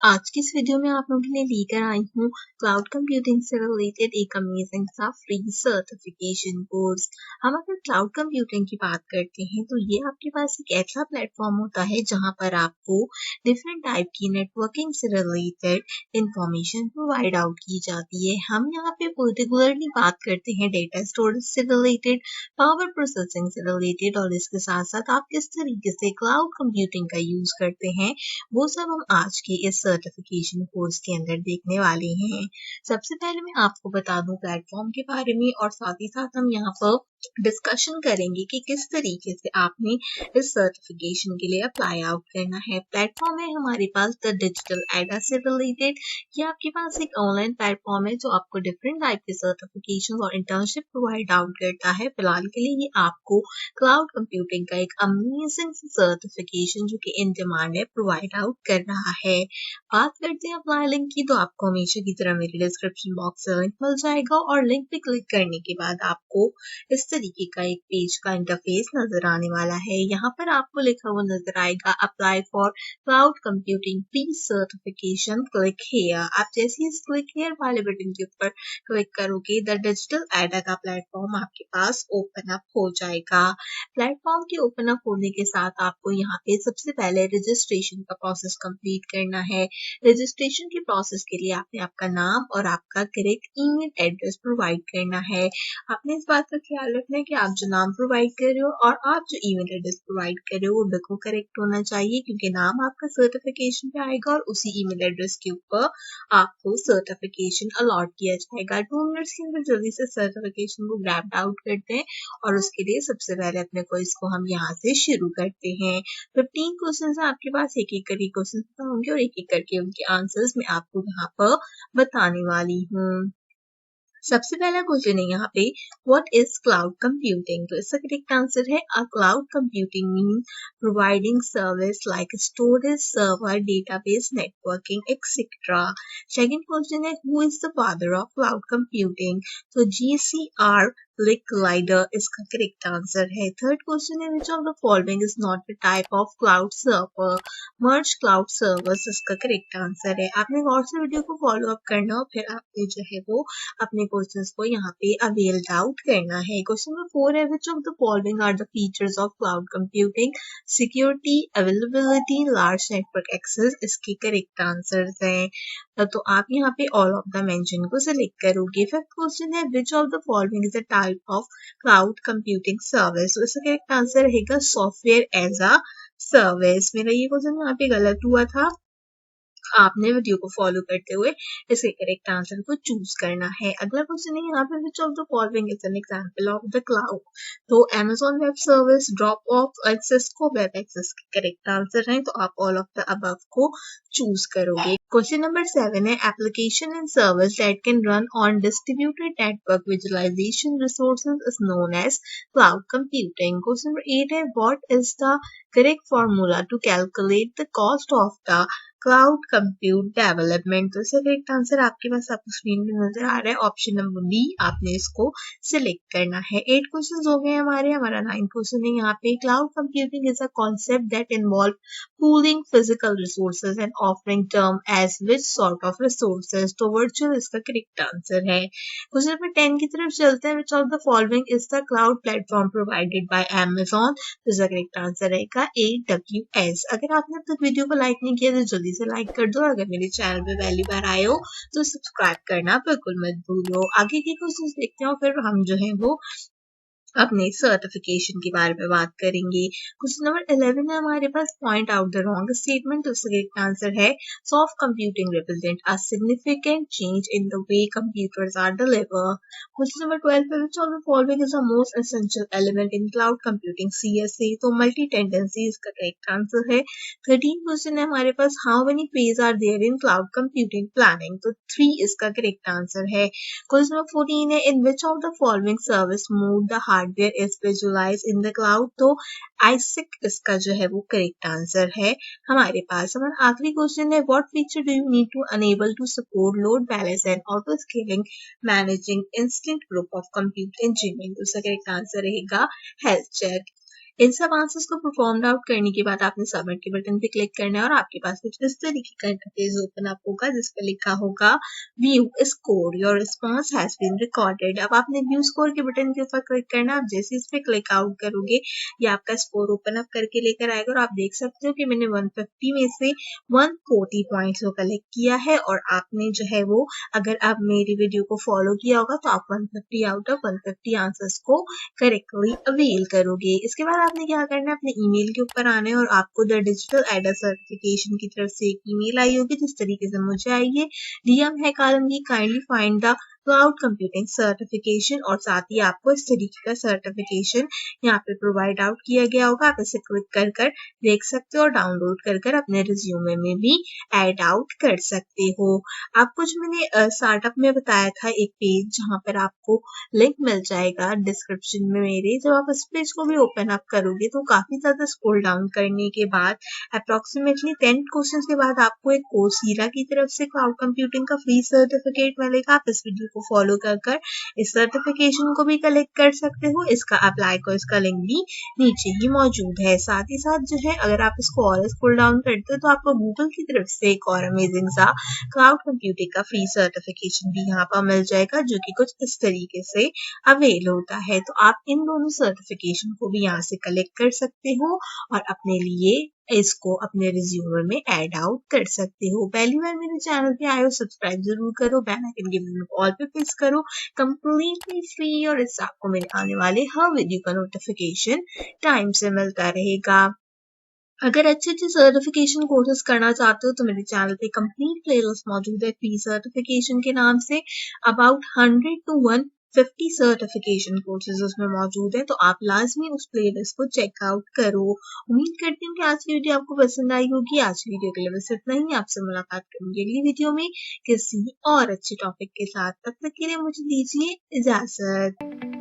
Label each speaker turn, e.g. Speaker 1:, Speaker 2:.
Speaker 1: आज की इस वीडियो में आप लोगों के लिए लेकर आई हूँ क्लाउड कंप्यूटिंग से रिलेटेड एक अमेजिंग सा फ्री सर्टिफिकेशन कोर्स। हम अगर क्लाउड कंप्यूटिंग की बात करते हैं तो ये आपके पास एक ऐसा प्लेटफॉर्म होता है जहाँ पर आपको डिफरेंट टाइप की नेटवर्किंग से रिलेटेड इंफॉर्मेशन प्रोवाइड आउट की जाती है। हम यहाँ पे पर्टिकुलरली बात करते हैं डेटा स्टोरेज से रिलेटेड, पावर प्रोसेसिंग से रिलेटेड और इसके साथ साथ आप किस तरीके से क्लाउड कंप्यूटिंग का यूज करते हैं वो सब हम आज के इस सर्टिफिकेशन कोर्स के अंदर देखने वाले हैं। सबसे पहले मैं आपको बता दूं प्लेटफॉर्म के बारे में और साथ ही साथ हम यहाँ पर डिस्कशन करेंगे कि किस तरीके से आपने इस सर्टिफिकेशन के लिए अप्लाई आउट करना है। प्लेटफॉर्म है हमारे पास द डिजिटल एडा से रिलेटेड। ये आपके पास एक ऑनलाइन प्लेटफॉर्म है जो आपको डिफरेंट टाइप के सर्टिफिकेशन और इंटर्नशिप प्रोवाइड आउट करता है। फिलहाल के लिए ये आपको क्लाउड कंप्यूटिंग का एक अमेजिंग सर्टिफिकेशन जो कि इन डिमांड है प्रोवाइड आउट कर रहा है। बात करते हैं अप्लाई लिंक की तो आपको हमेशा की तरह मेरे डिस्क्रिप्शन बॉक्स से लिंक मिल जाएगा और लिंक पे क्लिक करने के बाद आपको इस तरीके का एक पेज का इंटरफेस नजर आने वाला है। यहाँ पर आपको लिखा हुआ नजर आएगा apply for cloud computing pre certification, click here. आप जैसे इस क्लिक हियर वाले बटन के ऊपर क्लिक करोगे द डिजिटल एडा का प्लेटफॉर्म आपके पास ओपन अप हो जाएगा। प्लेटफॉर्म के ओपन अप होने के साथ आपको यहाँ पे सबसे पहले रजिस्ट्रेशन का प्रोसेस कंप्लीट करना है। रजिस्ट्रेशन के प्रोसेस के लिए आपने आपका नाम और आपका करेक्ट ईमेल एड्रेस प्रोवाइड करना है। आपने इस बात का ख्याल रखना है कि आप जो नाम प्रोवाइड कर रहे हो और आप जो ईमेल एड्रेस प्रोवाइड कर रहे हो वो बिल्कुल करेक्ट होना चाहिए, क्योंकि नाम आपका सर्टिफिकेशन पे आएगा और उसी ईमेल एड्रेस के ऊपर आपको सर्टिफिकेशन अलॉट किया जाएगा। 2 मिनट्स के अंदर जल्दी से सर्टिफिकेशन को ग्रैब आउट करते हैं और उसके लिए सबसे पहले अपने क्विज को हम यहाँ से शुरू करते हैं। 15 क्वेश्चंस हैं आपके पास, एक एक करके क्वेश्चन बताऊंगी और एक एक करके उनके आंसर्स मैं आपको यहाँ पर बताने वाली हूँ। सबसे पहला क्वेश्चन है यहाँ पे व्हाट इज क्लाउड कंप्यूटिंग। तो इसका करेक्ट आंसर है a cloud computing mean providing service like storage, server, database, networking etcetera. Second question है who is the father of cloud computing. तो GCR Licklider इसका करेक्ट आंसर है। Third question है which of the following is not a type of cloud server. Merge cloud servers इसका correct answer है। आपने गौर से video को फॉलो अप करना और फिर आपने जो है वो अपने क्वेश्चंस को यहाँ पे अवेल आउट करना है। क्वेश्चन नंबर 4 है which of the following are the features of cloud computing. Security, availability, large network access इसके करेक्ट आंसर्स हैं। तो आप यहाँ पे ऑल ऑफ द मेंशन को सिलेक्ट करोगे। फिफ्थ क्वेश्चन है which of the following is the type of cloud computing service. तो इसका करेक्ट आंसर रहेगा सॉफ्टवेयर एज अ सर्विस। मेरा ये क्वेश्चन यहाँ पे गलत हुआ था, आपने वीडियो को फॉलो करते हुए इसके करेक्ट आंसर को चूज करना है। अगला क्वेश्चन है यहाँ पे which of the following is an example of the cloud. तो Amazon web service, drop off, Cisco web access के करेक्ट आंसर हैं, तो आप ऑल ऑफ द अबव को चूज करोगे। क्वेश्चन नंबर 7 है application and service that can run on distributed network visualisation resources is known as cloud computing. Question number 8 है what is the correct formula to calculate the cost of the cloud compute development. तो इसका correct answer आपके पास आपको screen पे नजर आ रहा है, option number D. आपने इसको सिलेक्ट करना है। 8 क्वेश्चंस हो गए हमारा 9 क्वेश्चन है यहाँ पे cloud computing is a concept that involve pooling physical resources and offering term as which sort of resources. तो वर्चुअल इसका करेक्ट आंसर है। क्वेश्चन नंबर 10 की तरफ चलते हैं which of the following is the cloud platform provided by Amazon। तो इसका correct answer रहेगा AWS। अगर आपने अब तक वीडियो को लाइक नहीं किया तो जल्दी से लाइक कर दो। अगर मेरे चैनल पे पहली बार आए हो तो सब्सक्राइब करना बिल्कुल मत भूलो। आगे के क्वेश्चंस देखते हैं और फिर हम जो है वो अपने सर्टिफिकेशन के बारे में बात करेंगे। क्वेश्चन नंबर 11 है हमारे पास point out the wrong statement. तो इसका करेक्ट आंसर है soft computing represent a significant change in the way computers are delivered. Question number 12 है which of the following is the most essential element in cloud computing CSA। तो multi tendency इसका correct answer है। 13 question है हमारे पास how many phase are there in cloud computing planning. तो 3 इसका correct answer है। क्वेश्चन नंबर 14 है in which of the following service mode the hardware is visualized in the cloud. तो आईसिक इसका जो है वो करेक्ट आंसर है हमारे पास। हमारा आखिरी क्वेश्चन है what feature do you need to enable to support load balance and auto scaling managing instant group of compute engineering. तो इसका करेक्ट आंसर रहेगा हेल्थ चेक। इन सब आंसर्स को परफॉर्म आउट करने के बाद आपने सबमिट के बटन पे क्लिक करना है और आपके पास कुछ इस तरीके का इंटरफेस ओपन अप होगा जिस पे लिखा होगा view score, your response has been recorded. अब आपने व्यू स्कोर के बटन के ऊपर क्लिक करना है। आप जैसे इस पे क्लिक आउट करोगे ये आपका स्कोर ओपन अप करके लेकर आएगा और आप देख सकते हो कि मैंने 150 में से 140 पॉइंट्स को कलेक्ट किया है। और आपने जो है वो, अगर आप मेरी वीडियो को फॉलो किया होगा तो आप 150 आउट ऑफ 150 आंसर्स को करेक्टली अवेल करोगे। इसके बाद आपने क्या करना है, अपने ईमेल के ऊपर आना है और आपको द डिजिटल एडर सर्टिफिकेशन की तरफ से एक ईमेल आई होगी जिस तरीके से मुझे आई है। डीएम है कॉलम की, kindly find the cloud computing certification, और साथ ही आपको इस तरीके का सर्टिफिकेशन यहाँ पे प्रोवाइड आउट किया गया होगा। आप इसे क्लिक कर कर देख सकते हो और डाउनलोड कर कर अपने रिज्यूमे में भी ऐड आउट कर सकते हो। आपको जो मैंने स्टार्टअप में बताया था एक पेज जहाँ पर आपको लिंक मिल जाएगा डिस्क्रिप्शन में मेरे, जब आप इस पेज को भी ओपन अप करोगे तो काफी ज्यादा स्क्रॉल डाउन करने के बाद अप्रोक्सीमेटली 10 क्वेश्चंस के बाद आपको एक कोर्सेरा की तरफ से क्लाउड कंप्यूटिंग का फ्री सर्टिफिकेट मिलेगा। आप इस वीडियो को फॉलो कर कर इस सर्टिफिकेशन को भी कलेक्ट कर सकते हो। इसका अप्लाई को इसका लिंक भी नीचे ही मौजूद है। साथ ही साथ जो है, अगर आप इसको और स्क्रॉल डाउन करते हो तो आपको गूगल की तरफ से एक और अमेजिंग सा क्लाउड कंप्यूटिंग का फ्री सर्टिफिकेशन भी यहाँ पर मिल जाएगा जो कि कुछ इस तरीके से अवेल होता है। तो आप इन दोनों सर्टिफिकेशन को भी यहाँ से कलेक्ट कर सकते हो और अपने लिए इसको अपने रिज्यूमे में ऐड आउट कर सकते हो। पहली बार मेरे चैनल पे आए हो, सब्सक्राइब जरूर करो, बेल आइकन के बटन को ऑल पे प्रेस करो, कंप्लीटली फ्री, और इससे आपको मेरे आने वाले हर वीडियो का नोटिफिकेशन टाइम से मिलता रहेगा। अगर अच्छे अच्छे सर्टिफिकेशन कोर्सेज करना चाहते हो तो मेरे चैनल पे कंप्लीट प्लेलिस्ट मौजूद है फ्री सर्टिफिकेशन के नाम से। अबाउट 100 to 150 सर्टिफिकेशन कोर्सेज उसमें मौजूद है, तो आप लाजमी उस प्लेलिस्ट को चेकआउट करो। उम्मीद करती हूँ कि आज की वीडियो आपको पसंद आई होगी। आज की वीडियो के लिए बस इतना ही। आपसे मुलाकात करूंगी अगली वीडियो में किसी और अच्छे टॉपिक के साथ। तब तक के लिए मुझे दीजिए इजाजत।